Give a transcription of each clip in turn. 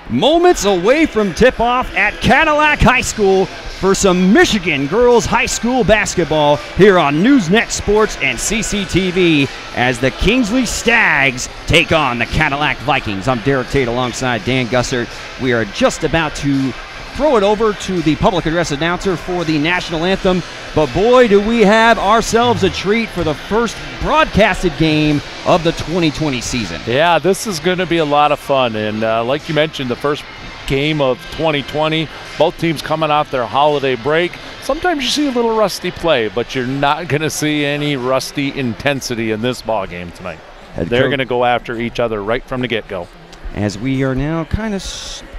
Moments away from tip-off at Cadillac High School for some Michigan girls high school basketball here on Newsnet Sports and CCTV as the Kingsley Stags take on the Cadillac Vikings. I'm Derek Tate alongside Dan Gussert. We are just about to throw it over to the public address announcer for the national anthem, but boy, do we have ourselves a treat for the first broadcasted game of the 2020 season. Yeah, this is going to be a lot of fun, and like you mentioned, the first game of 2020, both teams coming off their holiday break. Sometimes you see a little rusty play, but you're not going to see any rusty intensity in this ball game tonight. They're going to go after each other right from the get-go. As we are now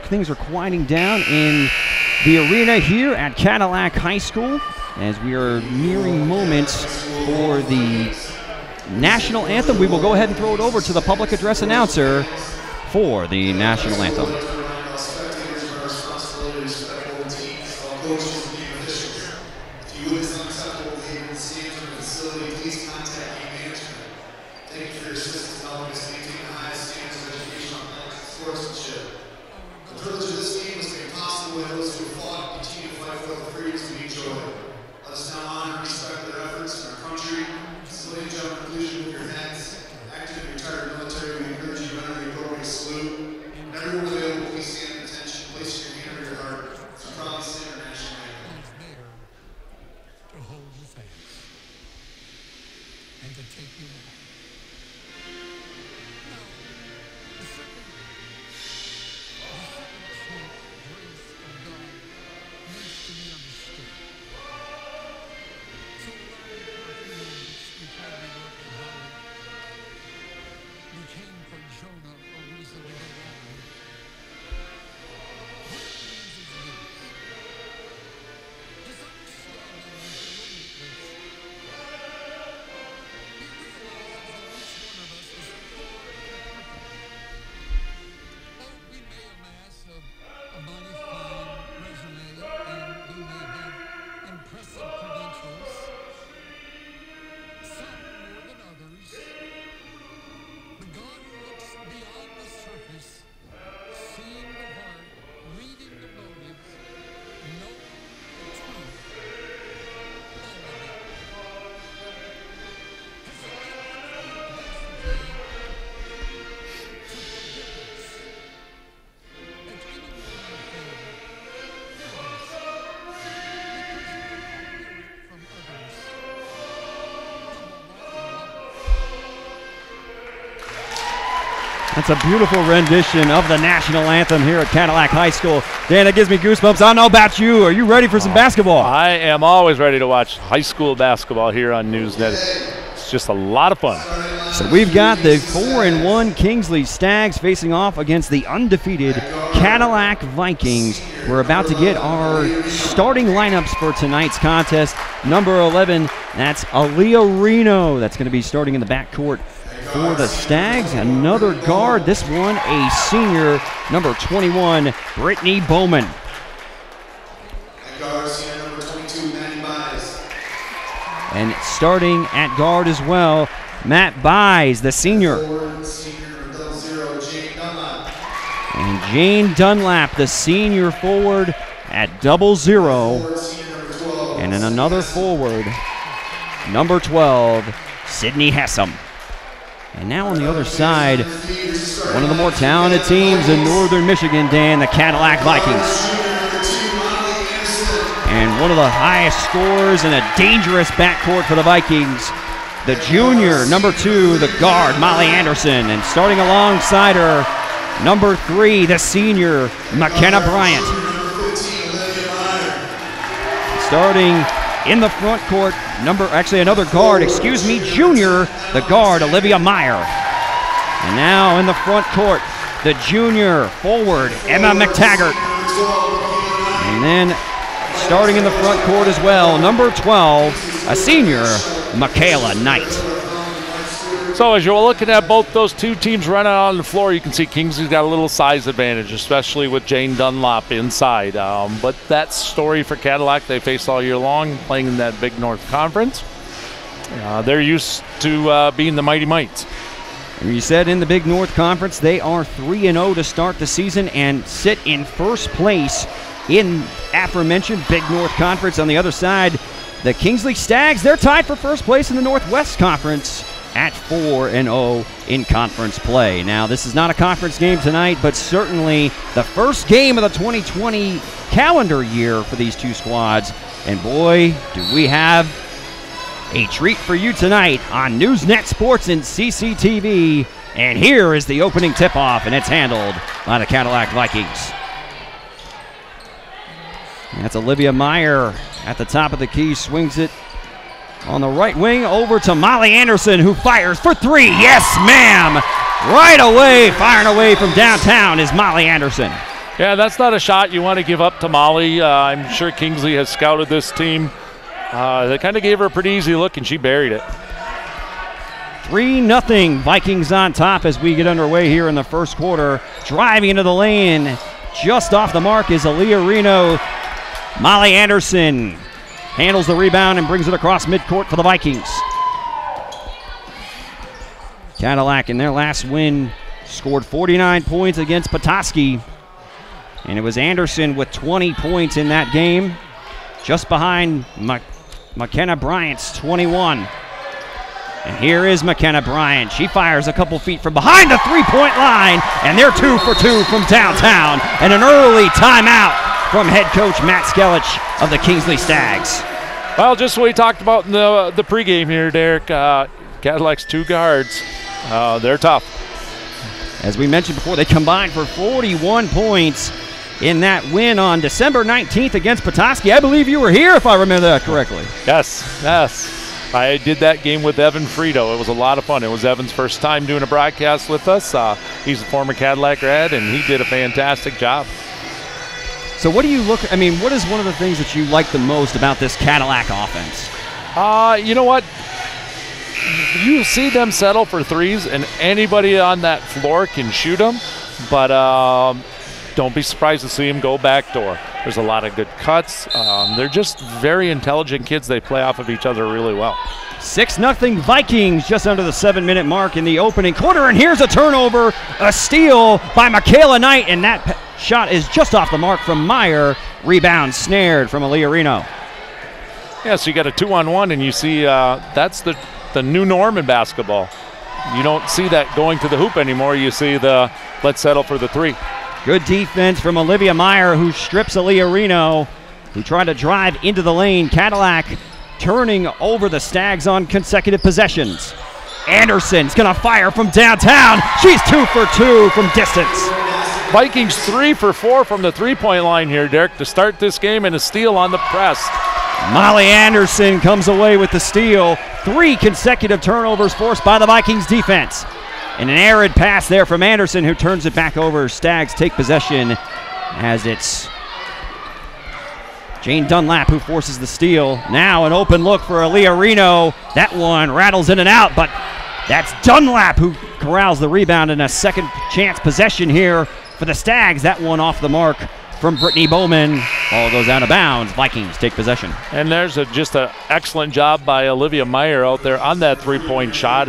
things are quieting down in the arena here at Cadillac High School as we are nearing moments for the national anthem. We will go ahead and throw it over to the public address announcer for the national anthem. That's a beautiful rendition of the national anthem here at Cadillac High School. Dan, it gives me goosebumps. I don't know about you. Are you ready for some basketball? I am always ready to watch high school basketball here on Newsnet. It's just a lot of fun. So we've got the 4-1 Kingsley Stags facing off against the undefeated Cadillac Vikings. We're about to get our starting lineups for tonight's contest. Number 11, that's Aaliyah Reno. That's going to be starting in the backcourt for the Stags. Another guard, this one a senior, number 21, Brittany Bowman. And starting at guard as well, Matt Buys, the senior. And Jane Dunlap, the senior forward at 00. And then another forward, number 12, Sydney Hessam. And now on the other side, one of the more talented teams in northern Michigan, Dan, the Cadillac Vikings. And one of the highest scorers in a dangerous backcourt for the Vikings, the junior, number 2, the guard, Molly Anderson. And starting alongside her, number 3, the senior, McKenna Bryant. Starting in the front court, another guard, junior, the guard, Olivia Meyer. And now in the front court, the junior forward, Emma McTaggart. And then starting in the front court as well, number 12, a senior, Michaela Knight. So as you're looking at both those two teams running on the floor, you can see Kingsley's got a little size advantage, especially with Jane Dunlop inside. But that story for Cadillac, they face all year long, playing in that Big North Conference. They're used to being the Mighty Mites. And you said in the Big North Conference, they are 3-0 to start the season and sit in first place in aforementioned Big North Conference. On the other side, the Kingsley Stags, they're tied for first place in the Northwest Conference at 4-0 in conference play. Now, this is not a conference game tonight, but certainly the first game of the 2020 calendar year for these two squads. And boy, do we have a treat for you tonight on Newsnet Sports and CCTV. And here is the opening tip-off, and it's handled by the Cadillac Vikings. That's Olivia Meyer at the top of the key, swings it on the right wing over to Molly Anderson, who fires for three. Yes, ma'am. Right away, firing away from downtown is Molly Anderson. Yeah, that's not a shot you want to give up to Molly. I'm sure Kingsley has scouted this team. They kind of gave her a pretty easy look, and she buried it. 3-0 Vikings on top as we get underway here in the first quarter. Driving into the lane, just off the mark is Aaliyah Reno. Molly Anderson handles the rebound and brings it across midcourt for the Vikings. Cadillac in their last win scored 49 points against Petoskey. And it was Anderson with 20 points in that game, just behind McKenna Bryant's 21. And here is McKenna Bryant. She fires a couple feet from behind the three-point line, and they're 2 for 2 from downtown. And an early timeout from head coach Matt Skelich of the Kingsley Stags. Well, just what we talked about in the pregame here, Derek. Cadillac's two guards, they're tough. As we mentioned before, they combined for 41 points in that win on December 19th against Petoskey. I believe you were here, if I remember that correctly. Yes. I did that game with Evan Frito. It was a lot of fun. It was Evan's first time doing a broadcast with us. He's a former Cadillac grad, and he did a fantastic job. So what do you what is one of the things that you like the most about this Cadillac offense? You know what? You see them settle for threes, and anybody on that floor can shoot them, but don't be surprised to see them go backdoor. There's a lot of good cuts. They're just very intelligent kids. They play off of each other really well. 6-0 Vikings just under the 7-minute mark in the opening quarter, and here's a turnover, a steal by Michaela Knight, and that shot is just off the mark from Meyer. Rebound snared from Aaliyah Reno. Yeah, so you got a 2-on-1, and you see that's the new norm in basketball. You don't see that going to the hoop anymore. You see the let's settle for the three. Good defense from Olivia Meyer, who strips Aaliyah Reno, who tried to drive into the lane. Cadillac turning over the Stags on consecutive possessions. Anderson's gonna fire from downtown. She's 2 for 2 from distance. Vikings 3 for 4 from the three-point line here, Derek, to start this game, and a steal on the press. Molly Anderson comes away with the steal. 3 consecutive turnovers forced by the Vikings defense. And an arid pass there from Anderson, who turns it back over. Stags take possession as it's Jane Dunlap who forces the steal. Now an open look for Aaliyah Reno. That one rattles in and out, but that's Dunlap who corrals the rebound, in a second chance possession here for the Stags. That one off the mark from Brittany Bowman. Ball goes out of bounds. Vikings take possession. And there's just an excellent job by Olivia Meyer out there on that three-point shot.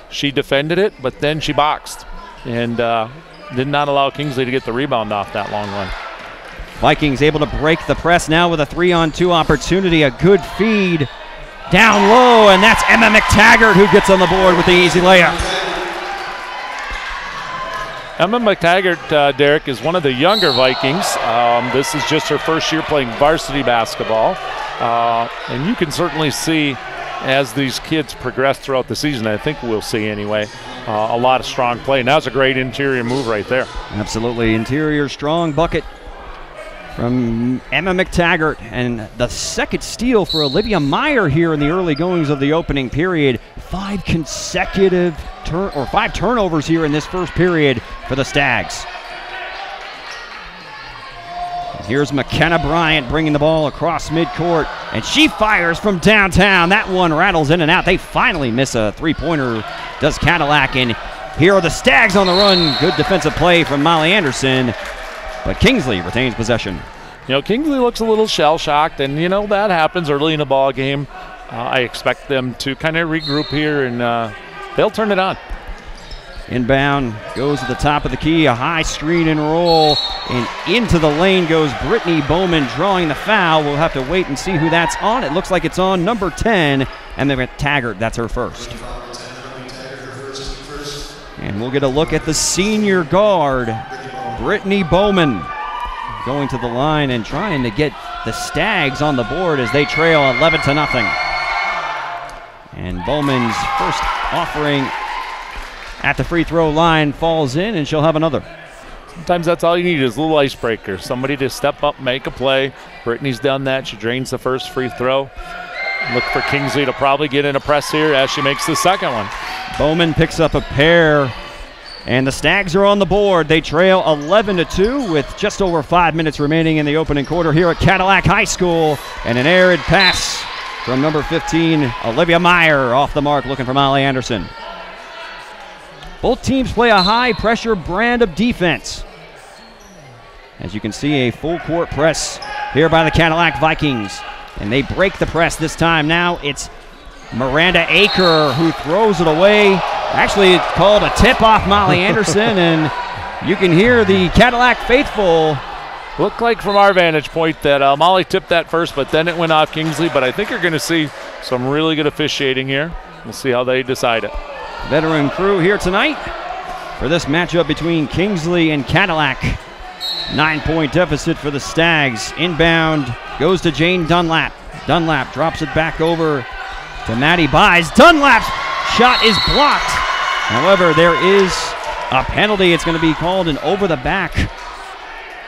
She defended it, but then she boxed and did not allow Kingsley to get the rebound off that long run. Vikings able to break the press now with a 3-on-2 opportunity. A good feed down low, and that's Emma McTaggart who gets on the board with the easy layup. Emma McTaggart, Derek, is one of the younger Vikings. This is just her first year playing varsity basketball. And you can certainly see as these kids progress throughout the season, I think we'll see anyway, a lot of strong play. Now it's a great interior move right there. Absolutely. Interior strong bucket from Emma McTaggart, and the second steal for Olivia Meyer here in the early goings of the opening period. 5 consecutive 5 turnovers here in this first period for the Stags. Here's McKenna Bryant bringing the ball across midcourt, and she fires from downtown. That one rattles in and out. They finally miss a three-pointer, does Cadillac, and here are the Stags on the run. Good defensive play from Molly Anderson, but Kingsley retains possession. You know, Kingsley looks a little shell-shocked, and, you know, that happens early in the ball game. I expect them to kind of regroup here, and they'll turn it on. Inbound goes to the top of the key, a high screen and roll, and into the lane goes Brittany Bowman drawing the foul. We'll have to wait and see who that's on. It looks like it's on number 10, and then Taggart, that's her first. And we'll get a look at the senior guard, Brittany Bowman, going to the line and trying to get the Stags on the board as they trail 11-0. And Bowman's first offering at the free throw line falls in, and she'll have another. Sometimes that's all you need is a little icebreaker. Somebody to step up, make a play. Brittany's done that. She drains the first free throw. Look for Kingsley to probably get in a press here as she makes the second one. Bowman picks up a pair, and the Stags are on the board. They trail 11-2 with just over 5 minutes remaining in the opening quarter here at Cadillac High School. And an arid pass from number 15, Olivia Meyer, off the mark, looking for Molly Anderson. Both teams play a high-pressure brand of defense. As you can see, a full-court press here by the Cadillac Vikings. And they break the press this time. Now it's Miranda Aker who throws it away. Actually, it's called a tip-off Molly Anderson, and you can hear the Cadillac faithful. Looked like from our vantage point that Molly tipped that first, but then it went off Kingsley. But I think you're going to see some really good officiating here. We'll see how they decide it. Veteran crew here tonight for this matchup between Kingsley and Cadillac. 9-point deficit for the Stags. Inbound goes to Jane Dunlap. Dunlap drops it back over to Maddie Buys. Dunlap's shot is blocked. However, there is a penalty. It's going to be called an over the back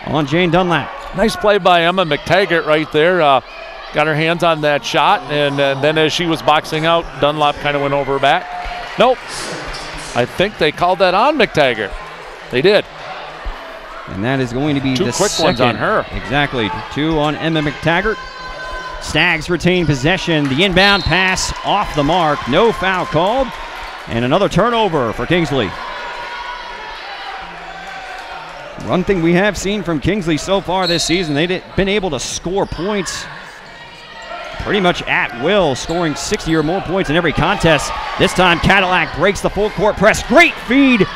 on Jane Dunlap. Nice play by Emma McTaggart right there. Got her hands on that shot, and then as she was boxing out, Dunlap kind of went over her back. Nope. I think they called that on McTaggart. They did. And that is going to be two the quick second ones on her. Exactly. 2 on Emma McTaggart. Stags retain possession. The inbound pass off the mark. No foul called. And another turnover for Kingsley. One thing we have seen from Kingsley so far this season, they've been able to score points pretty much at will, scoring 60 or more points in every contest. This time Cadillac breaks the full court press. Great feed.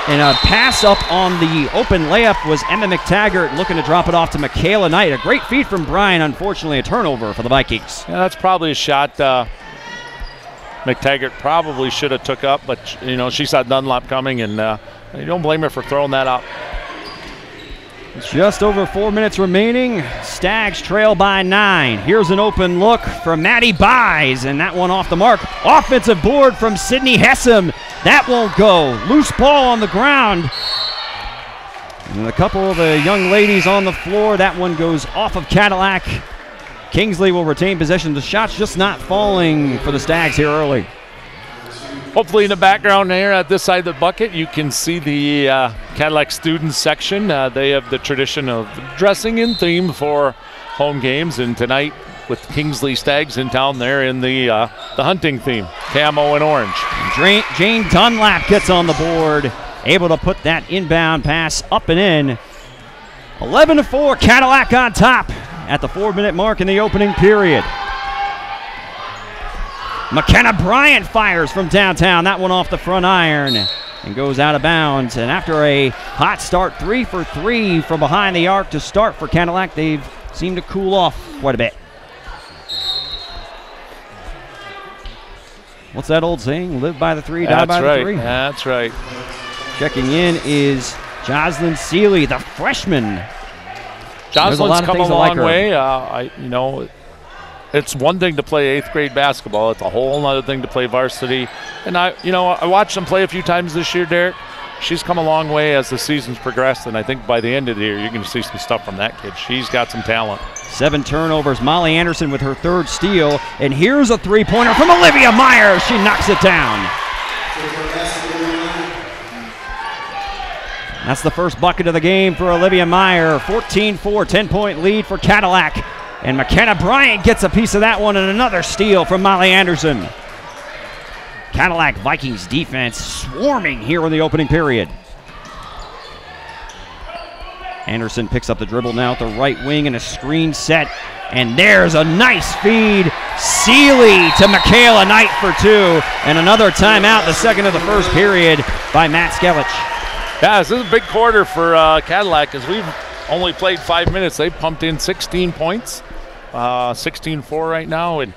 And a pass up on the open layup was Emma McTaggart looking to drop it off to Michaela Knight. A great feed from Bryan. Unfortunately, a turnover for the Vikings. Yeah, that's probably a shot McTaggart probably should have took up, but you know, she saw Dunlap coming, and you don't blame her for throwing that up. Just over 4 minutes remaining. Stags trail by 9. Here's an open look from Maddie Buys, and that one off the mark. Offensive board from Sydney Hessam. That won't go. Loose ball on the ground. And a couple of the young ladies on the floor. That one goes off of Cadillac. Kingsley will retain possession. The shot's just not falling for the Stags here early. Hopefully in the background there at this side of the bucket, you can see the Cadillac students section. They have the tradition of dressing in theme for home games, and tonight with Kingsley Stags in town, they're in the hunting theme, camo and orange. Jane Dunlap gets on the board, able to put that inbound pass up and in. 11-4, Cadillac on top at the 4-minute mark in the opening period. McKenna Bryant fires from downtown. That one off the front iron and goes out of bounds. And after a hot start, 3 for 3 from behind the arc to start for Cadillac, they've seemed to cool off quite a bit. What's that old saying? Live by the 3, die by the 3? That's right. Checking in is Jocelyn Seeley, the freshman. Jocelyn's come a long way. It's one thing to play 8th grade basketball. It's a whole other thing to play varsity. And I watched them play a few times this year, Derek. She's come a long way as the season's progressed, and I think by the end of the year, you're going to see some stuff from that kid. She's got some talent. 7 turnovers. Molly Anderson with her 3rd steal. And here's a 3-pointer from Olivia Meyer. She knocks it down. That's the first bucket of the game for Olivia Meyer. 14-4, 10-point lead for Cadillac. And McKenna Bryant gets a piece of that one, and another steal from Molly Anderson. Cadillac Vikings defense swarming here in the opening period. Anderson picks up the dribble now at the right wing and a screen set. And there's a nice feed. Seeley to Michaela Knight for 2, and another timeout, the second of the first period by Matt Skelich. Yeah, this is a big quarter for Cadillac as we've only played 5 minutes. They've pumped in 16 points, 16-4 right now. And,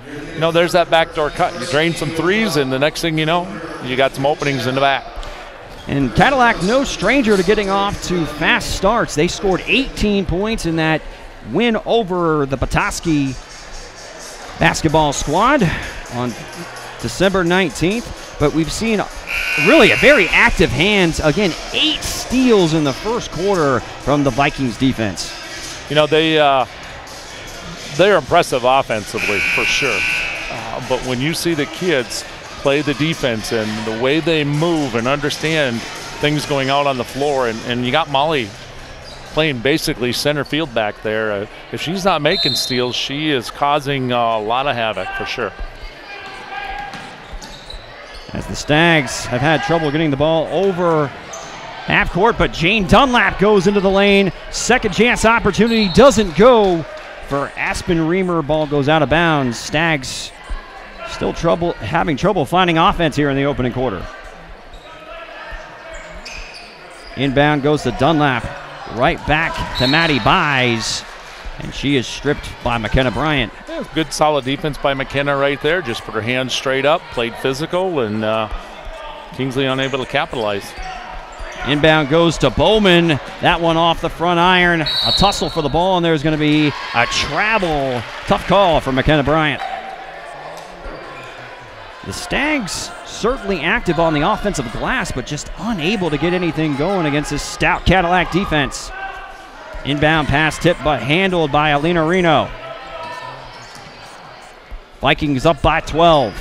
there's that backdoor cut. You drain some threes, and the next thing you know, you got some openings in the back. And Cadillac, no stranger to getting off to fast starts. They scored 18 points in that win over the Petoskey basketball squad on December 19th. But we've seen really a very active hands. Again, 8 steals in the first quarter from the Vikings defense. They're impressive offensively for sure. But when you see the kids play the defense and the way they move and understand things going out on the floor, and you got Molly playing basically center field back there. If she's not making steals, she is causing a lot of havoc for sure. As the Stags have had trouble getting the ball over half court, but Jane Dunlap goes into the lane. Second chance opportunity doesn't go for Aspen Reamer. Ball goes out of bounds. Stags still having trouble finding offense here in the opening quarter. Inbound goes to Dunlap. Right back to Maddie Buys. And she is stripped by McKenna Bryant. Yeah, good solid defense by McKenna right there. Just put her hands straight up, played physical, and Kingsley unable to capitalize. Inbound goes to Bowman. That one off the front iron. A tussle for the ball, and there's going to be a travel. Tough call for McKenna Bryant. The Stags certainly active on the offensive glass, but just unable to get anything going against this stout Cadillac defense. Inbound pass tipped but handled by Alina Reno. Vikings up by 12.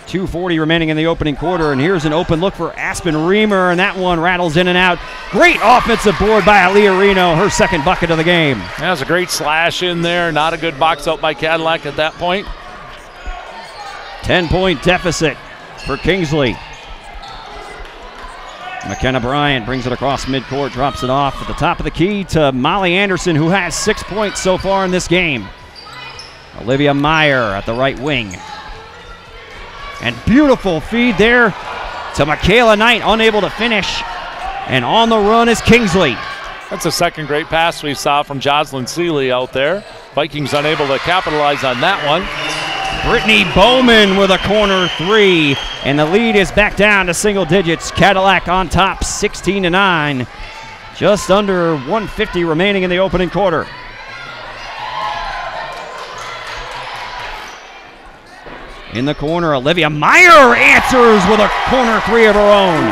2:40 remaining in the opening quarter, and here's an open look for Aspen Reamer, and that one rattles in and out. Great offensive board by Alina Reno, her second bucket of the game. That was a great slash in there. Not a good box out by Cadillac at that point. 10-point deficit for Kingsley. McKenna Bryant brings it across midcourt, drops it off at the top of the key to Molly Anderson, who has 6 points so far in this game. Olivia Meyer at the right wing. And beautiful feed there to Michaela Knight, unable to finish. And on the run is Kingsley. That's the second great pass we saw from Jocelyn Seeley out there. Vikings unable to capitalize on that one. Brittany Bowman with a corner 3, and the lead is back down to single digits. Cadillac on top, 16-9. Just under 150 remaining in the opening quarter. In the corner, Olivia Meyer answers with a corner 3 of her own.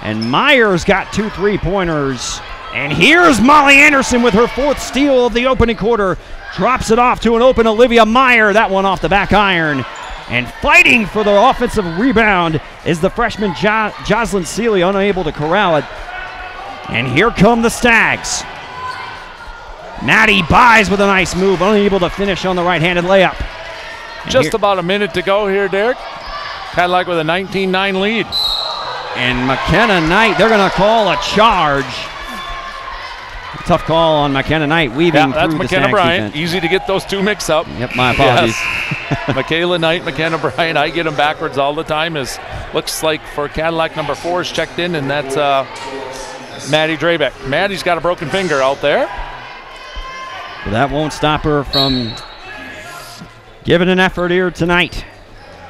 And Meyer's got 2 3-pointers. And here's Molly Anderson with her 4th steal of the opening quarter. Drops it off to an open Olivia Meyer. That one off the back iron. And fighting for the offensive rebound is the freshman Jocelyn Seeley, unable to corral it. And here come the Stags. Maddie Buys with a nice move, unable to finish on the right-handed layup. And just about a minute to go here, Derek. Cadillac with a 19-9 lead. And McKenna Knight, they're going to call a charge. Tough call on McKenna Knight, weaving that's through McKenna the Stags Bryant. defense. Easy to get those two mixed up. Yep, my apologies. Yes. Michaela Knight, McKenna Bryant. I get them backwards all the time. Looks like for Cadillac number 4 is checked in, and that's Maddie Drabeck. Maddie's got a broken finger out there. But that won't stop her from giving an effort here tonight.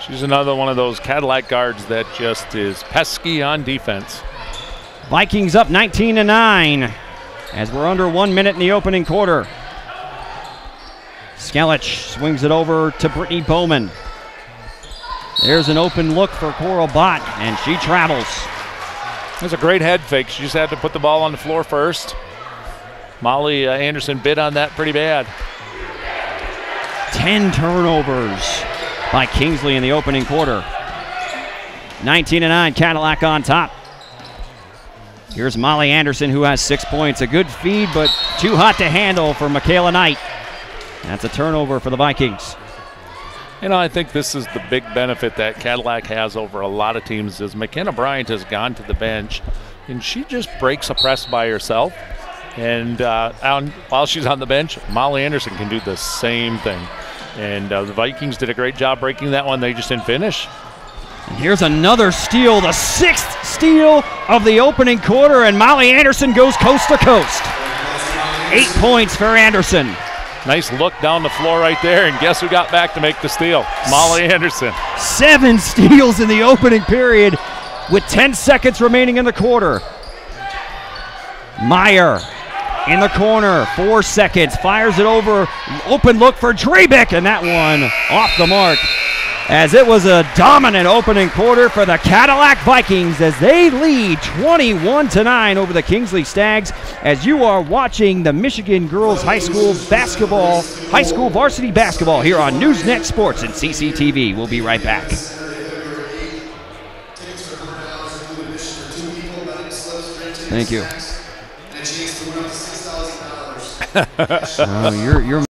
She's another one of those Cadillac guards that just is pesky on defense. Vikings up 19-9 as we're under 1 minute in the opening quarter. Skelich swings it over to Brittany Bowman. There's an open look for Coral Bott, and she travels. There's a great head fake. She just had to put the ball on the floor first. Molly Anderson bid on that pretty bad. 10 turnovers by Kingsley in the opening quarter. 19-9, Cadillac on top. Here's Molly Anderson, who has 6 points. A good feed, but too hot to handle for Michaela Knight. That's a turnover for the Vikings. I think this is the big benefit that Cadillac has over a lot of teams is McKenna Bryant has gone to the bench, and she just breaks a press by herself. And while she's on the bench, Molly Anderson can do the same thing. And the Vikings did a great job breaking that one. They just didn't finish. And here's another steal, the 6th steal of the opening quarter, and Molly Anderson goes coast to coast. 8 points for Anderson. Nice look down the floor right there, and guess who got back to make the steal? Molly Anderson. 7 steals in the opening period with 10 seconds remaining in the quarter. Meyer in the corner, 4 seconds, fires it over, open look for Drebick, and that one off the mark. As it was a dominant opening quarter for the Cadillac Vikings as they lead 21-9 over the Kingsley Stags, as you are watching the Michigan Girls High School varsity basketball here on Newsnet Sports and CCTV. We'll be right back. Thank you. Oh, you're